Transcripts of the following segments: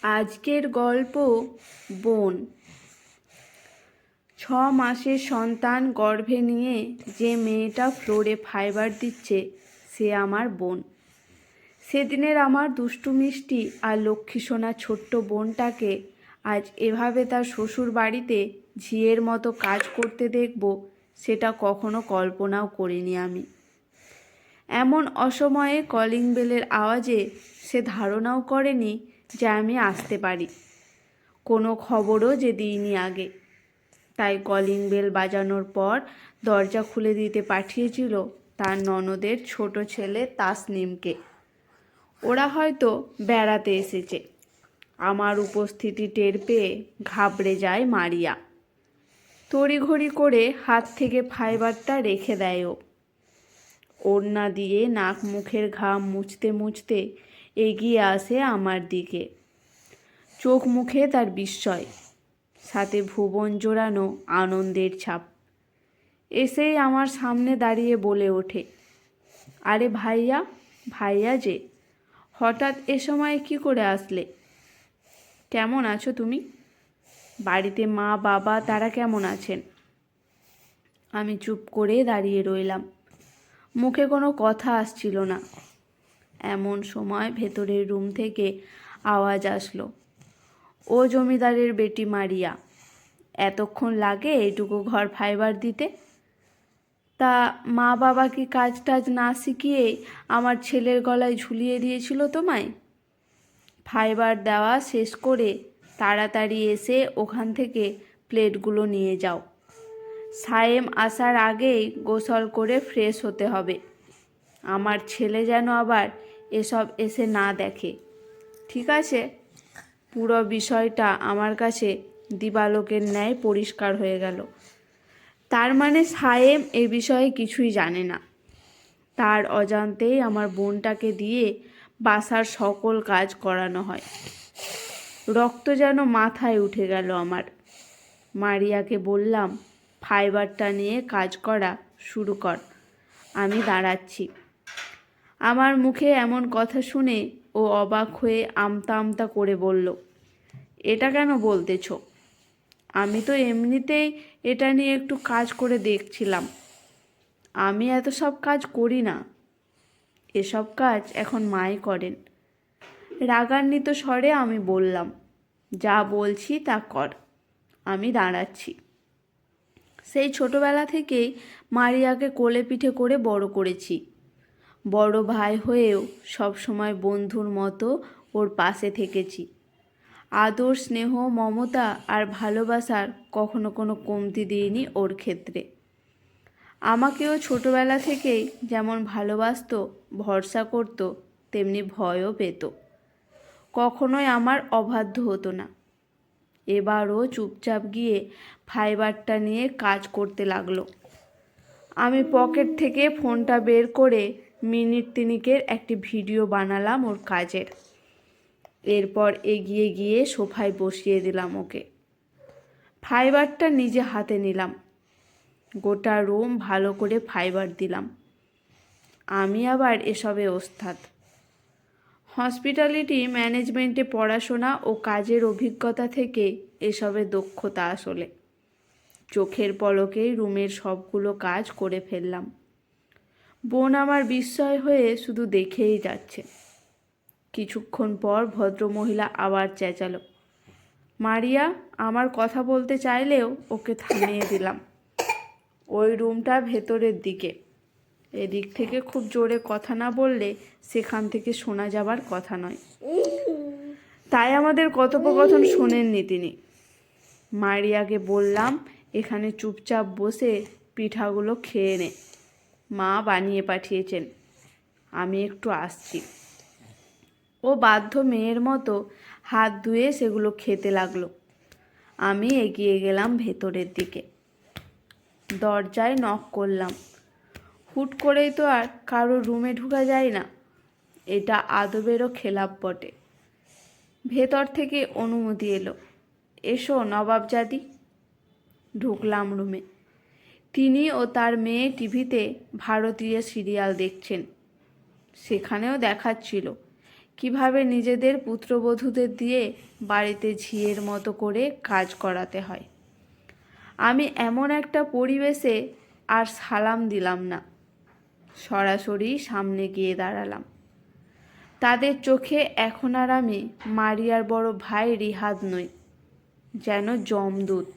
আজকের গল্প বোন। 6 মাসের সন্তান গর্ভে নিয়ে যে মেয়েটা ফ্লোরে ফাইবার দিচ্ছে সে আমার বোন। সেদিনের আমার দুষ্টু মিষ্টি আর লক্ষ্মীসোনা ছোট্ট বোনটাকে আজ এভাবে তার শ্বশুর বাড়িতে ঝিয়ের মতো কাজ করতে দেখব সেটা কখনো কল্পনাও করিনি আমি। এমন অসময়ে কলিং বেলের আওয়াজে সে ধারণাও করেনি যে আমি আসতে পারি, কোনো খবরও যে দিইনি আগে। তাই কলিং বেল বাজানোর পর দরজা খুলে দিতে পাঠিয়েছিল তার ননদের ছোট ছেলে তাসনিমকে। ওরা হয়তো বেড়াতে এসেছে। আমার উপস্থিতি টের পেয়ে ঘাবড়ে যায় মারিয়া। তড়িঘড়ি করে হাত থেকে ফাইবারটা রেখে দেয় ও। ওড়না দিয়ে নাক মুখের ঘাম মুছতে মুছতে এগিয়ে আসে আমার দিকে। চোখ মুখে তার বিস্ময়, সাথে ভুবন জোড়ানো আনন্দের ছাপ। এসেই আমার সামনে দাঁড়িয়ে বলে ওঠে, আরে ভাইয়া, ভাইয়া যে হঠাৎ এ সময় কি করে আসলে? কেমন আছো তুমি? বাড়িতে মা বাবা তারা কেমন আছেন? আমি চুপ করে দাঁড়িয়ে রইলাম। মুখে কোনো কথা আসছিল না। এমন সময় ভেতরের রুম থেকে আওয়াজ আসলো, ও জমিদারের বেটি মারিয়া, এতক্ষণ লাগে এইটুকু ঘর ফাইবার দিতে? তা মা বাবা কি কাজ টাজ না শিখিয়েই আমার ছেলের গলায় ঝুলিয়ে দিয়েছিল তোমায়? ফাইবার দেওয়া শেষ করে তাড়াতাড়ি এসে ওখান থেকে প্লেটগুলো নিয়ে যাও। সায়েম আসার আগেই গোসল করে ফ্রেশ হতে হবে। আমার ছেলে যেন আবার এসব এসে না দেখে, ঠিক আছে? পুরো বিষয়টা আমার কাছে দিবালোকের ন্যায় পরিষ্কার হয়ে গেল। তার মানে সায়েম এ বিষয়ে কিছুই জানে না। তার অজান্তেই আমার বোনটাকে দিয়ে বাসার সকল কাজ করানো হয়। রক্ত যেন মাথায় উঠে গেল আমার। মারিয়াকে বললাম, ফাইবারটা নিয়ে কাজ করা শুরু কর, আমি দাঁড়াচ্ছি। আমার মুখে এমন কথা শুনে ও অবাক হয়ে আমতা আমতা করে বলল, এটা কেন বলতেছ? আমি তো এমনিতেই এটা নিয়ে একটু কাজ করে দেখছিলাম। আমি এত সব কাজ করি না, এসব কাজ এখন মাই করেন। রাগান্বিত স্বরে আমি বললাম, যা বলছি তা কর, আমি দাঁড়াচ্ছি। সেই ছোটবেলা থেকেই মারিয়াকে কোলে পিঠে করে বড় করেছি। বড় ভাই হয়েও সব সময় বন্ধুর মতো ওর পাশে থেকেছি। আদর, স্নেহ, মমতা আর ভালোবাসার কখনো কোনো কমতি দিইনি ওর ক্ষেত্রে। আমাকেও ছোটবেলা থেকেই যেমন ভালোবাসতো, ভরসা করতো, তেমনি ভয়ও পেত। কখনোই আমার অবাধ্য হতো না। এবারও চুপচাপ গিয়ে ফাইবারটা নিয়ে কাজ করতে লাগলো। আমি পকেট থেকে ফোনটা বের করে মিনিট তিনিকের একটি ভিডিও বানালাম ওর কাজের। এরপর এগিয়ে গিয়ে সোফায় বসিয়ে দিলাম ওকে। ফাইবারটা নিজে হাতে নিলাম। গোটা রুম ভালো করে ফাইবার দিলাম। আমি আবার এসবে ওস্তাদ। হসপিটালিটি ম্যানেজমেন্টে পড়াশোনা ও কাজের অভিজ্ঞতা থেকে এসবে দক্ষতা আসলে। চোখের পলকেই রুমের সবগুলো কাজ করে ফেললাম। বোন আমার বিস্ময় হয়ে শুধু দেখেই যাচ্ছে। কিছুক্ষণ পর ভদ্রমহিলা আবার চেঁচালো, মারিয়া, আমার কথা বলতে চাইলেও ওকে থামিয়ে দিলাম। ওই রুমটা ভেতরের দিকে, এদিক থেকে খুব জোরে কথা না বললে সেখান থেকে শোনা যাবার কথা নয়। তাই আমাদের কথোপকথন শোনেননি তিনি। মারিয়াকে বললাম, এখানে চুপচাপ বসে পিঠাগুলো খেয়ে নে, মা বানিয়ে পাঠিয়েছেন, আমি একটু আসছি। ও বাধ্য মেয়ের মতো হাত ধুয়ে সেগুলো খেতে লাগলো। আমি এগিয়ে গেলাম ভেতরের দিকে। দরজায় নক করলাম। হুট করেই তো আর কারো রুমে ঢোকা যায় না, এটা আদবেরও খেলাপ বটে। ভেতর থেকে অনুমতি এলো, এসো নবাবজাদি। ঢুকলাম রুমে। তিনি ও তার মেয়ে টিভিতে ভারতীয় সিরিয়াল দেখছেন। সেখানেও দেখাচ্ছিল কিভাবে নিজেদের পুত্রবধূদের দিয়ে বাড়িতে ঝিয়ের মতো করে কাজ করাতে হয়। আমি এমন একটা পরিবেশে আর সালাম দিলাম না, সরাসরি সামনে গিয়ে দাঁড়ালাম। তাদের চোখে এখন আর আমি মারিয়ার বড় ভাই রিহাদ নই, যেন যমদূত।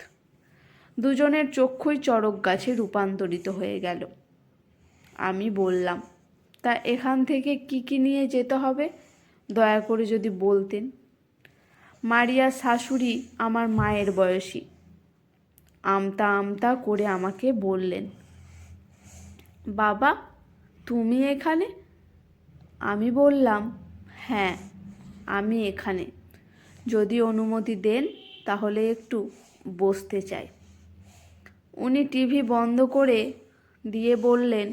দুজনের চক্ষুই চড়ক গাছে রূপান্তরিত হয়ে গেল। আমি বললাম, তা এখান থেকে কি নিয়ে যেতে হবে দয়া করে যদি বলতেন। মারিয়ার শাশুড়ি আমার মায়ের বয়সী, আমতা আমতা করে আমাকে বললেন, বাবা তুমি এখানে? আমি বললাম, হ্যাঁ আমি এখানে, যদি অনুমতি দেন তাহলে একটু বসতে চাই। উনি টিভি বন্ধ করে দিয়ে বললেন,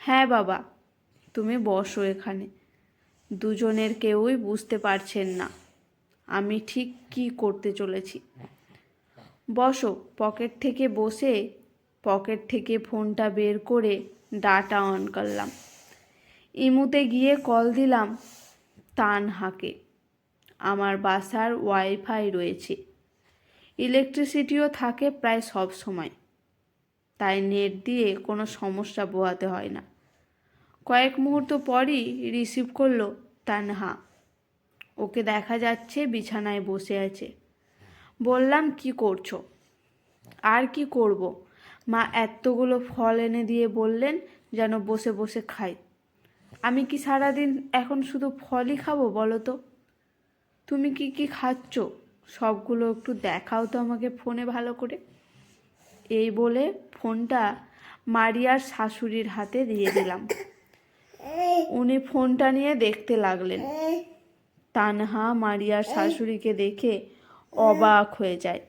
হ্যাঁ বাবা তুমি বসো এখানে। দুজনের কেউই বুঝতে পারছেন না আমি ঠিক কী করতে চলেছি। বসো। পকেট থেকে ফোনটা বের করে ডাটা অন করলাম। ইমুতে গিয়ে কল দিলাম তানহাকে। আমার বাসার ওয়াইফাই রয়েছে, ইলেকট্রিসিটিও থাকে প্রায় সব সময়, তাই নেট দিয়ে কোনো সমস্যা পোহাতে হয় না। কয়েক মুহূর্ত পরই রিসিভ করলো তানহা। ওকে দেখা যাচ্ছে বিছানায় বসে আছে। বললাম, কি করছো? আর কি করব, মা এতগুলো ফল এনে দিয়ে বললেন যেন বসে বসে খাই। আমি কি সারাদিন এখন শুধু ফলই খাবো বলো তো? তুমি কি খাচ্ছ সবগুলো একটু দেখাও তো আমাকে ফোনে ভালো করে। এই বলে ফোনটা মারিয়ার শাশুড়ির হাতে দিয়ে দিলাম। উনি ফোনটা নিয়ে দেখতে লাগলেন। তানহা মারিয়ার শাশুড়িকে দেখে অবাক হয়ে যায়।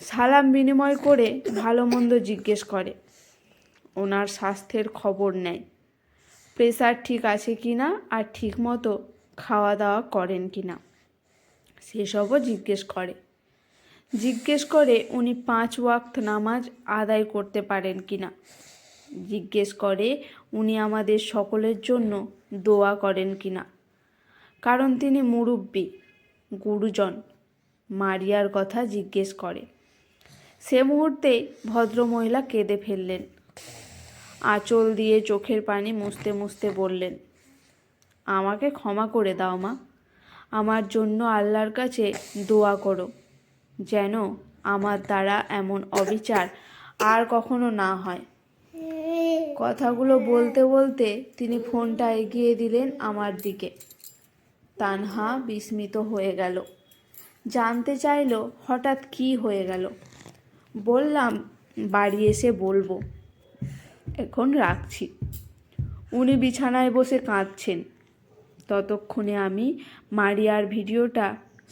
সালাম বিনিময় করে ভালো মন্দ জিজ্ঞেস করে, ওনার স্বাস্থ্যের খবর নেয়, প্রেশার ঠিক আছে কি না, আর ঠিক মতো খাওয়া দাওয়া করেন কি না সেসবও জিজ্ঞেস করে উনি 5 ওয়াক্ত নামাজ আদায় করতে পারেন কি না, জিজ্ঞেস করে উনি আমাদের সকলের জন্য দোয়া করেন কি না, কারণ তিনি মুরব্বী গুরুজন। মারিয়ার কথা জিজ্ঞেস করে। সে মুহূর্তে ভদ্রমহিলা কেঁদে ফেললেন। আঁচল দিয়ে চোখের পানি মুছতে মুছতে বললেন, আমাকে ক্ষমা করে দাও মা, আমার জন্য আল্লাহর কাছে দোয়া করো যেন আমার দ্বারা এমন অবিচার আর কখনো না হয়। কথাগুলো বলতে বলতে তিনি ফোনটা এগিয়ে দিলেন আমার দিকে। তানহা বিস্মিত হয়ে গেল, জানতে চাইল হঠাৎ কি হয়ে গেল। বললাম, বাড়ি এসে বলবো, এখন রাখছি। উনি বিছানায় বসে কাঁদছেন। ততক্ষণে আমি মারিয়ার ভিডিওটা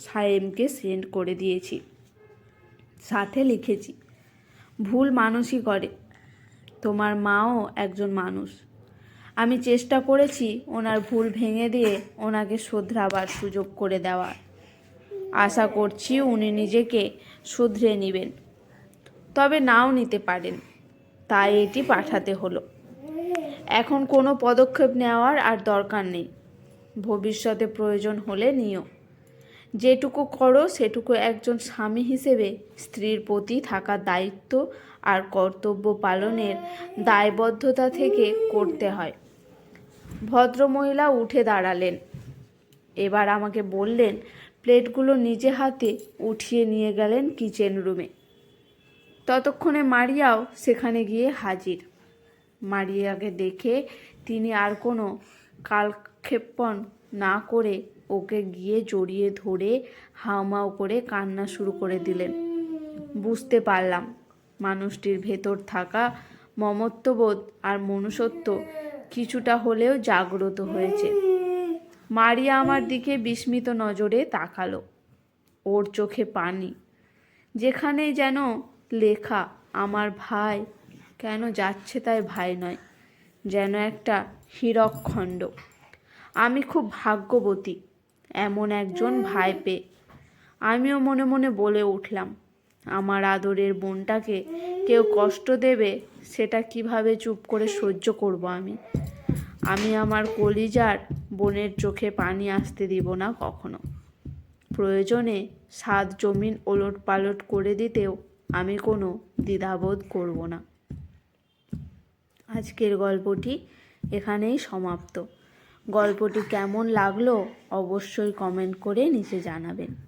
সায়েমকে সেন্ড করে দিয়েছি। সাথে লিখেছি, ভুল মানুষই করে, তোমার মাও একজন মানুষ। আমি চেষ্টা করেছি ওনার ভুল ভেঙে দিয়ে ওনাকে শোধরাবার সুযোগ করে দেওয়ার। আশা করছি উনি নিজেকে শুধরে নেবেন, তবে নাও নিতে পারেন, তাই এটি পাঠাতে হলো। এখন কোনো পদক্ষেপ নেওয়ার আর দরকার নেই, ভবিষ্যতে প্রয়োজন হলে নিও। যেটুকু করো সেটুকু একজন স্বামী হিসেবে স্ত্রীর প্রতি থাকা দায়িত্ব আর কর্তব্য পালনের দায়বদ্ধতা থেকে করতে হয়। ভদ্রমহিলা উঠে দাঁড়ালেন। এবার আমাকে বললেন, প্লেটগুলো নিজে হাতে উঠিয়ে নিয়ে গেলেন কিচেন রুমে। ততক্ষণে মারিয়াও সেখানে গিয়ে হাজির। মারিয়াকে দেখে তিনি আর কোনো কালক্ষেপণ না করে ওকে গিয়ে জড়িয়ে ধরে হাউমাউ করে কান্না শুরু করে দিলেন। বুঝতে পারলাম মানুষটির ভেতর থাকা মমত্ববোধ আর মনুষ্যত্ব কিছুটা হলেও জাগ্রত হয়েছে। মারিয়া আমার দিকে বিস্মিত নজরে তাকালো। ওর চোখে পানি, যেখানেই যেন লেখা আমার ভাই কেন যাচ্ছে তাই ভাই নয়, যেন একটা হীরকখণ্ড। আমি খুব ভাগ্যবতী এমন একজন ভাই পেয়ে। আমিও মনে মনে বলে উঠলাম, আমার আদরের বোনটাকে কেউ কষ্ট দেবে সেটা কিভাবে চুপ করে সহ্য করব আমি। আমি আমার কলিজার বোনের চোখে পানি আসতে দিব না কখনো। প্রয়োজনে 7 জমিন ওলটপালট করে দিতেও আমি কোনো দ্বিধাবোধ করব না। আজকের গল্পটি এখানেই সমাপ্ত। গল্পটি কেমন লাগলো অবশ্যই কমেন্ট করে নিচে জানাবেন।